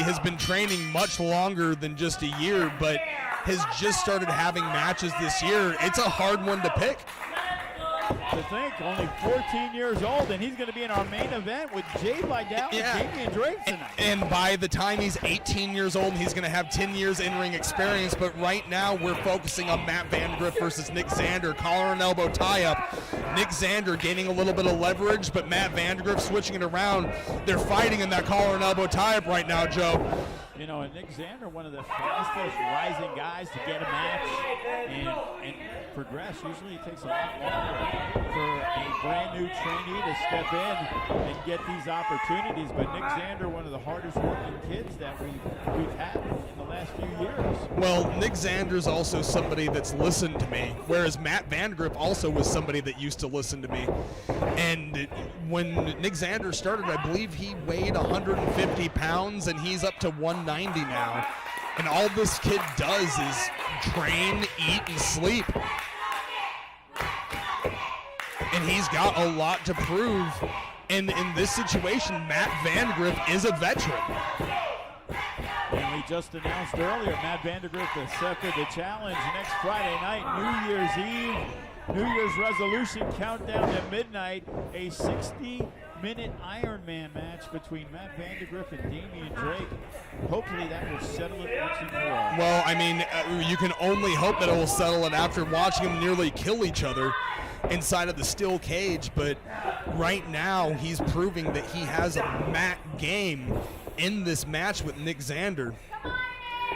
has been training much longer than just a year, but has just started having matches this year. It's a hard one to pick. To think, only 14 years old, and he's going to be in our main event with Jay Vidal and Damian Drake tonight. And by the time he's 18 years old, he's going to have 10 years in-ring experience. But right now, we're focusing on Matt Vandagriff versus Nick Zander. Collar and elbow tie-up. Nick Zander gaining a little bit of leverage, but Matt Vandagriff switching it around. They're fighting in that collar and elbow tie-up right now, Joe. You know, and Nick Zander, one of the fastest rising guys to get a match and progress. Usually it takes a lot longer for a brand new trainee to step in and get these opportunities. But Nick Zander, one of the hardest working kids that we've had in the last few years. Well, Nick Zander's also somebody that's listened to me, whereas Matt Vandagriff also was somebody that used to listen to me. And when Nick Zander started, I believe he weighed 150 pounds, and he's up to 190 now. And all this kid does is train, eat, and sleep. And he's got a lot to prove. And in this situation, Matt Vandagriff is a veteran. And we just announced earlier, Matt Vandagriff accepted the challenge next Friday night, New Year's Eve, New Year's resolution countdown at midnight, a 60-minute Ironman match between Matt Vandagriff and Damian Drake. Hopefully that will settle it once and for all. Well, I mean, you can only hope that it will settle it after watching them nearly kill each other inside of the steel cage, but right now he's proving that he has a mat game in this match with Nick Zander.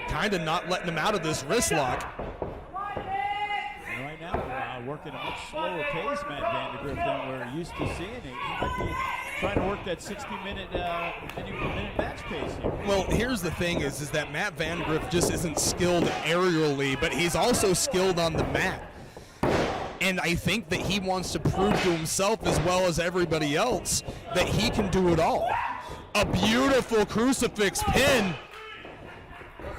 Kind of not letting him out of this wrist lock. And right now, working a much slower pace, Matt Vandagriff, than we're used to seeing it. He might be trying to work that 60-minute match pace here. Well, here's the thing is that Matt Vandagriff just isn't skilled aerially, but he's also skilled on the mat. And I think that he wants to prove to himself as well as everybody else that he can do it all. A beautiful crucifix pin.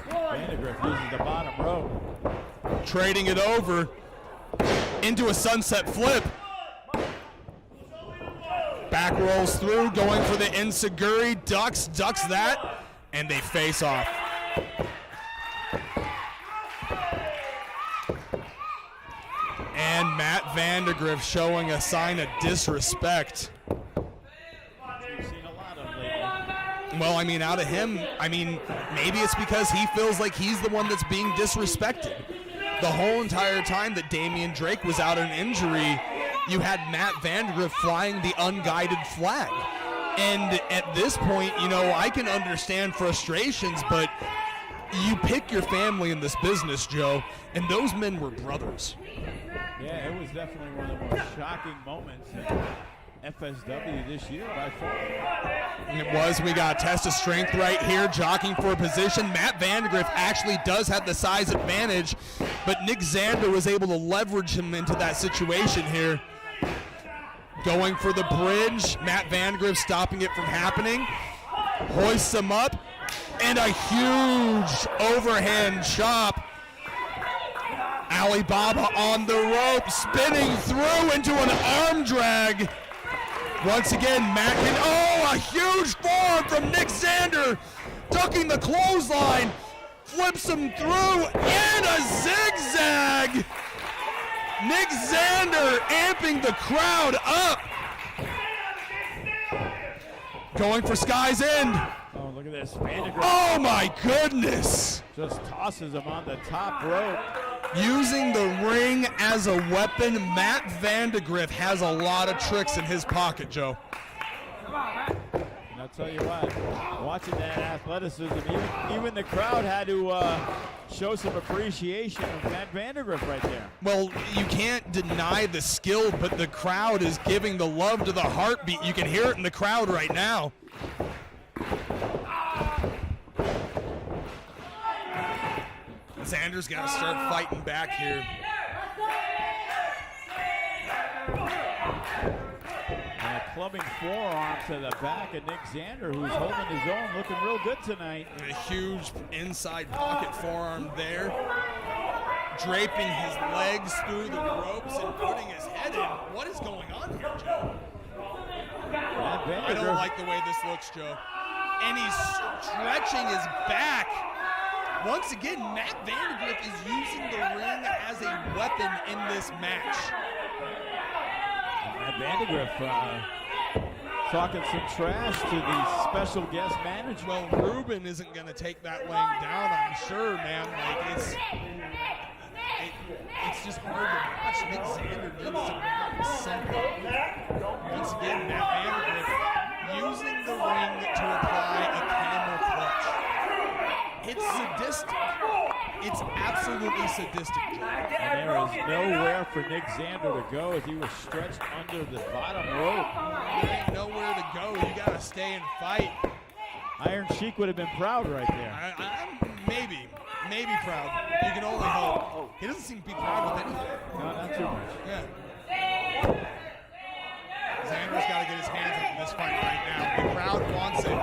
Vandagriff uses the bottom rope. Trading it over into a sunset flip. Back rolls through, going for the enziguri, ducks that, and they face off. And Matt Vandagriff showing a sign of disrespect. We've seen a lot of lately. Well, I mean, out of him, I mean, maybe it's because he feels like he's the one that's being disrespected. The whole entire time that Damian Drake was out on injury, you had Matt Vandagriff flying the unguided flag. And at this point, you know, I can understand frustrations, but you pick your family in this business, Joe, and those men were brothers. Yeah, it was definitely one of the most shocking moments in FSW this year by far. And it was. We got a test of strength right here, jockeying for a position. Matt Vandagriff actually does have the size advantage, but Nick Zander was able to leverage him into that situation here. Going for the bridge. Matt Vandagriff stopping it from happening. Hoists him up, and a huge overhand chop. Alibaba on the rope, spinning through into an arm drag. Once again, Matt a huge forearm from Nick Zander, ducking the clothesline, flips him through, and a zigzag. Nick Zander amping the crowd up. Going for Sky's End. Oh, look at this. Vandagriff. Oh my goodness. Just tosses him on the top rope. Using the ring as a weapon, Matt Vandagriff has a lot of tricks in his pocket, Joe. And I'll tell you what, watching that athleticism, even the crowd had to show some appreciation of Matt Vandagriff right there. Well, you can't deny the skill, but the crowd is giving the love to the heartbeat. You can hear it in the crowd right now. Zander's got to start fighting back here. And a clubbing forearm to the back of Nick Zander, who's holding his own, looking real good tonight. And a huge inside pocket forearm there. Draping his legs through the ropes and putting his head in. What is going on here, Joe? I don't like the way this looks, Joe. and he's stretching his back. Once again, Matt Vandagriff is using the ring as a weapon in this match. Matt Vandagriff talking some trash to the special guest manager. Well, Ruben isn't going to take that laying down, I'm sure, man. Like, it's just hard to watch. Nick Zander needs to something. Once again, Matt Vandagriff using the ring to apply a camel clutch. It's sadistic. It's absolutely sadistic. And there is nowhere for Nick Zander to go as he was stretched under the bottom rope. There ain't nowhere to go. You got to stay and fight. Iron Sheik would have been proud right there. I'm maybe proud. You can only hope. He doesn't seem to be proud with anything. No, not too much. Yeah. Zander's got to get his hands up in this fight right now. The crowd wants it.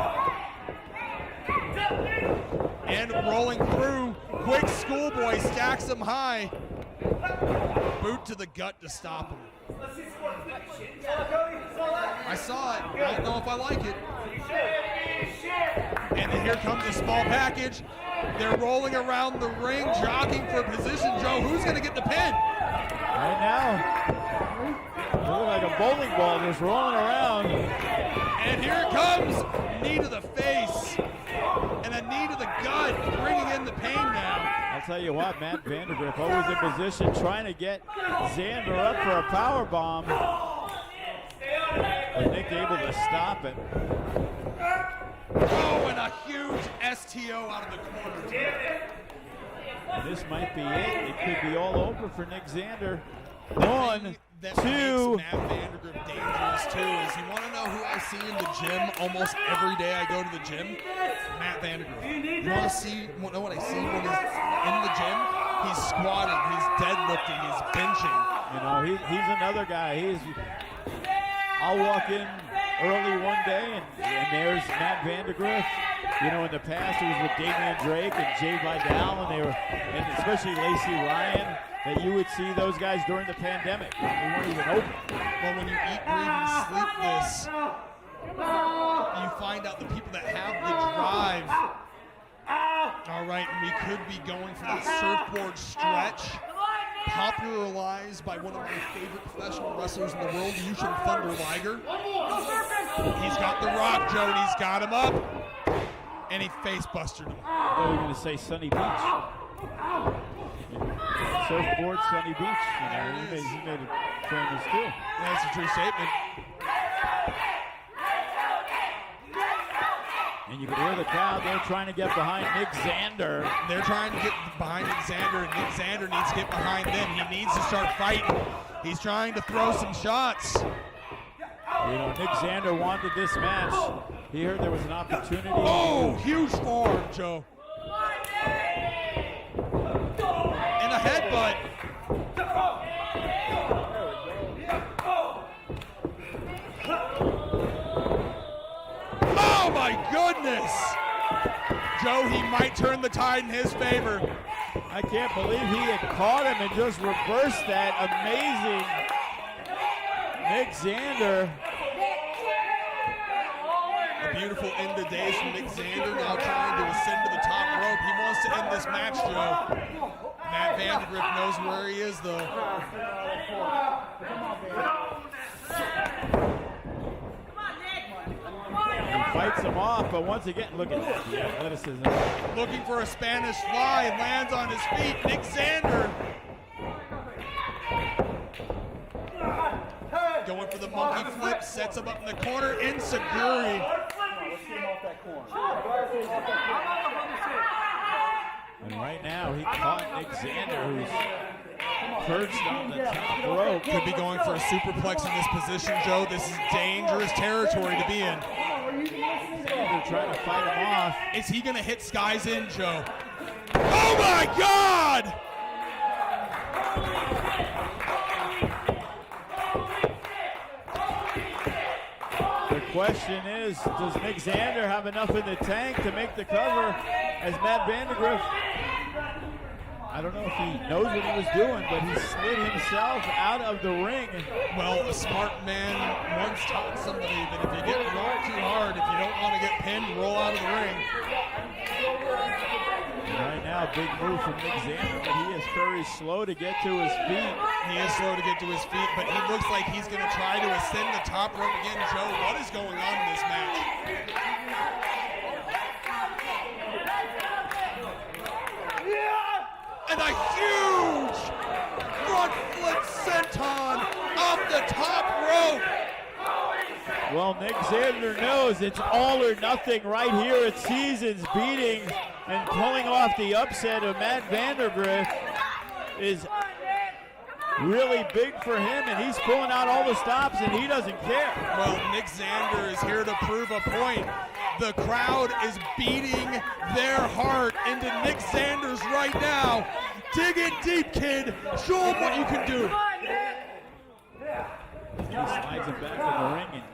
And rolling through, quick schoolboy stacks him high. Boot to the gut to stop him. I saw it. I don't know if I like it. And then here comes a small package. They're rolling around the ring, jockeying for position. Joe, who's going to get the pin? Right now, it looks like a bowling ball just rolling around. And here it comes. Knee to the face. And a knee to the gut, bringing in the pain now. I'll tell you what, Matt Vandagriff always in position, trying to get Zander up for a power bomb. But Nick able to stop it. Oh, and a huge STO out of the corner. And this might be it. It could be all over for Nick Zander. One, that two. makes Matt Vandagriff dangerous too is you want to know who I see in the gym almost every day I go to the gym? Matt Vandagriff. You want to know what I see when he's in the gym? He's squatting, he's deadlifting, he's benching. You know, he's another guy. I'll walk in early one day and there's Matt Vandagriff. You know, in the past it was with Damian Drake and Jay Vidal, and especially Lacey Ryan, that you would see those guys during the pandemic. They weren't even open. Well, when you eat, breathe, and sleep this, you find out the people that have the drive. All right, and we could be going for that surfboard stretch, popularized by one of my favorite professional wrestlers in the world, Yushin Thunder Liger. He's got the Rock, Joe, and he's got him up, and he face-busted him. I was going to say Sunny Beach. Surfboard, Sunny Beach. You know, he made it famous too. That's a true statement. And you can hear the crowd. They're trying to get behind Nick Zander. They're trying to get behind Nick Zander, and Nick Zander needs to get behind them. He needs to start fighting. He's trying to throw some shots. You know, Nick Zander wanted this match. He heard there was an opportunity. Oh, huge forearm, Joe. And a headbutt. Oh my goodness! Joe, he might turn the tide in his favor. I can't believe he had caught him and just reversed that. Amazing. Nick Zander. A beautiful end of days from Nick Zander, now trying to ascend to the top rope. He wants to end this match, Joe. Matt Vandagriff knows where he is, though. He fights him off, but once again, look at that, the athleticism. Looking for a Spanish fly, and lands on his feet. Nick Zander. Going for the monkey flip, sets him up in the corner. Insecurity. And right now, he caught Nick Zander, who's perched on the top rope. Could be going for a superplex in this position, Joe. This is dangerous territory to be in. Zander trying to fight him off. Is he going to hit Skies in, Joe? Oh my God! The question is, does Nick Zander have enough in the tank to make the cover as Matt Vandagriff I don't know if he knows what he was doing, but he slid himself out of the ring. Well, a smart man once taught somebody that if you get rolled too hard, if you don't want to get pinned, roll out of the ring. Right now, big move from Nick Zander, but he is very slow to get to his feet. He is slow to get to his feet, but he looks like he's going to try to ascend the top rope again. Joe, what is going on in this match? And a huge front flip senton off the top rope. Well, Nick Zander knows it's all or nothing right here at Seasons. Beating and pulling off the upset of Matt Vandagriff is really big for him, and he's pulling out all the stops, and he doesn't care. Well, Nick Zander is here to prove a point. The crowd is beating their heart into Nick Zander's right now. Dig it deep, kid. Show him what you can do. He slides him back in the ring, and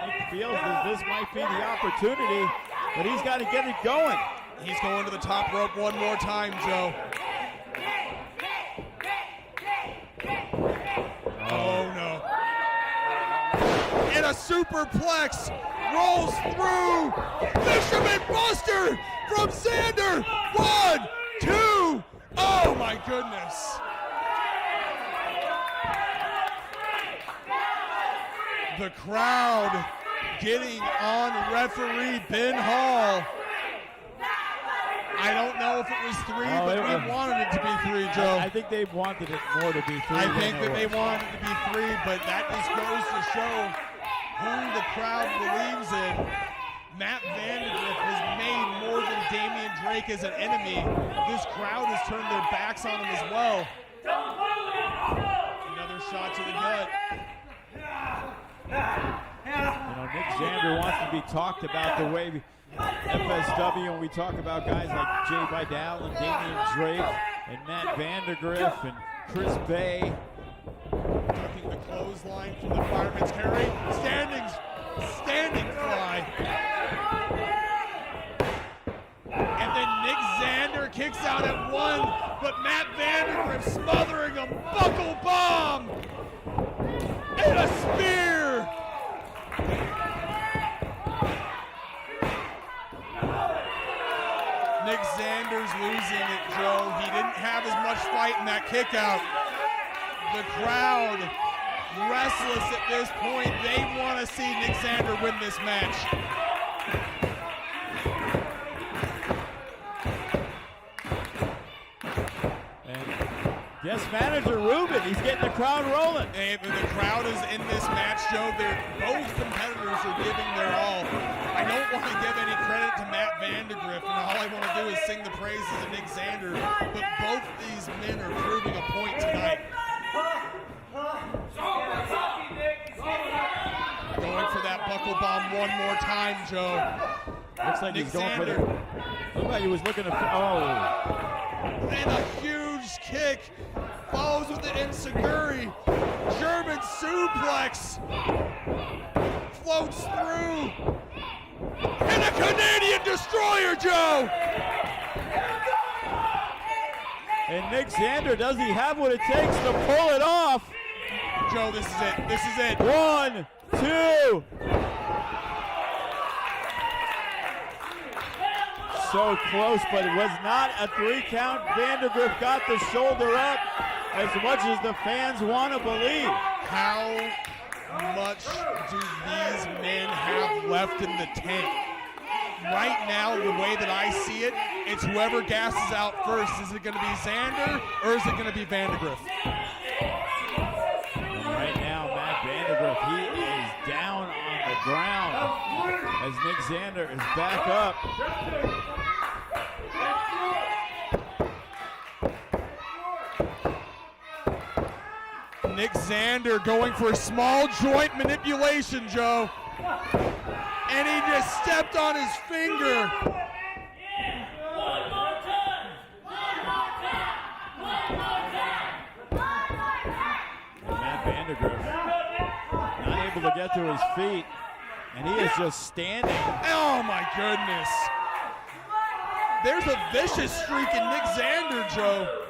Nick feels that this might be the opportunity, but he's got to get it going. He's going to the top rope one more time, Joe. Oh, no. And a superplex rolls through. Fisherman Buster from Zander. 1, 2. Oh, my goodness. The crowd getting on referee Ben Hall. I don't know if it was 3, but we wanted it to be 3, Joe. I think they wanted it more to be 3. I think that they wanted it to be 3, but that just goes to show who the crowd believes in. Matt Vandagriff has made more than Damian Drake as an enemy. This crowd has turned their backs on him as well. Another shot to the gut. Nick Zander wants to be talked about the way FSW, and we talk about guys like Jay Vidal and Damian Drake and Matt Vandagriff and Chris Bay. Ducking the clothesline from the fireman's carry. Standing fly. And then Nick Zander kicks out at 1, but Matt Vandagriff smothering a buckle bomb. And a spear. Nick Zander's losing it, Joe. He didn't have as much fight in that kick out. The crowd restless at this point. They want to see Nick Zander win this match. And guest manager Ruben, he's getting the crowd rolling. And the crowd is in this match, Joe. Both competitors are giving their all. I don't want to give any credit to Matt Vandagriff, and all I want to do is sing the praises of Nick Zander, but both these men are proving a point tonight. Going for that buckle bomb one more time, Joe. Looks like Nick he's going Zander. for it. Looked like he was looking to, And a huge kick. Follows with the enziguri. German suplex. Floats through. And a Canadian destroyer, Joe. And Nick Zander, does he have what it takes to pull it off? Joe, this is it. This is it. 1, 2. So close, but it was not a 3 count. Vandagriff got the shoulder up as much as the fans want to believe. How much do these men have left in the tank? Right now, the way that I see it, it's whoever gasses out first. Is it going to be Zander or is it going to be Vandagriff? Right now, Matt Vandagriff, he is down on the ground as Nick Zander is back up. Nick Zander going for small joint manipulation, Joe. And he just stepped on his finger. Matt Vandagriff not able to get to his feet, and he is just standing. Oh my goodness. There's a vicious streak in Nick Zander, Joe.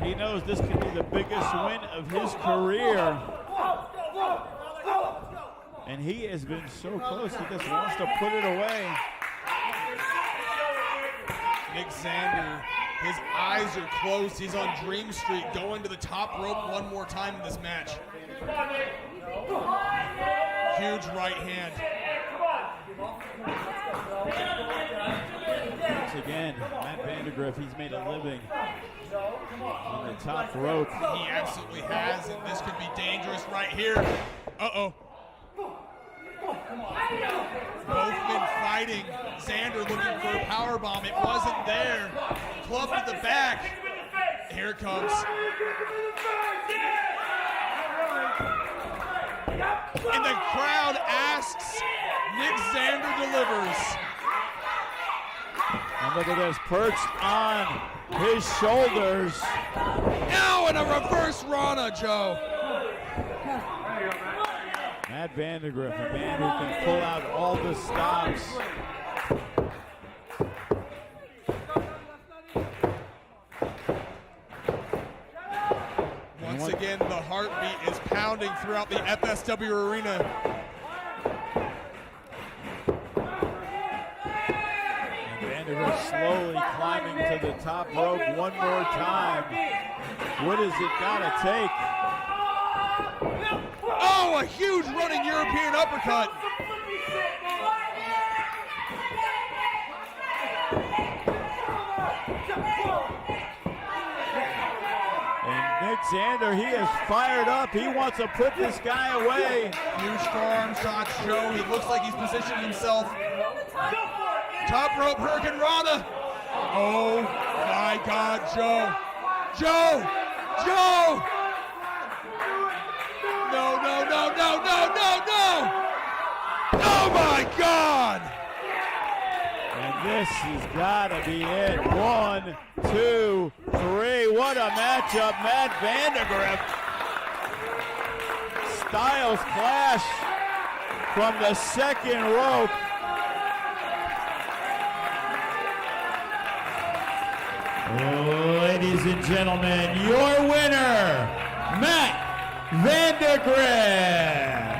He knows this could be the biggest win of his career. And he has been so close, he just wants to put it away. Nick Zander, his eyes are closed. He's on Dream Street, going to the top rope one more time in this match. Huge right hand. Once again, Matt Vandagriff, he's made a living on the top rope. He absolutely has, and this could be dangerous right here. Uh-oh. Both men fighting. Zander looking for a powerbomb. It wasn't there. Club to the back. Here it comes. And the crowd asks, Nick Zander delivers. And look at this, perched on his shoulders. Now in a reverse Rana, Joe. Matt Vandagriff, a man who can pull out all the stops. Once again, the heartbeat is pounding throughout the FSW arena. And Vandagriff slowly climbing to the top rope one more time. What has it gotta take? Oh, a huge running European uppercut. And Nick Zander, he is fired up. He wants to put this guy away. Huge forearm shots, Joe. He looks like he's positioning himself. Top rope Hurricane Rana. Oh my God, Joe. Joe! Joe! No, no, no, no, no, no, no! Oh my God! And this has got to be it. 1, 2, 3. What a matchup, Matt Vandagriff. Styles clash from the second rope. Ladies and gentlemen, your winner, Matt Vandagriff.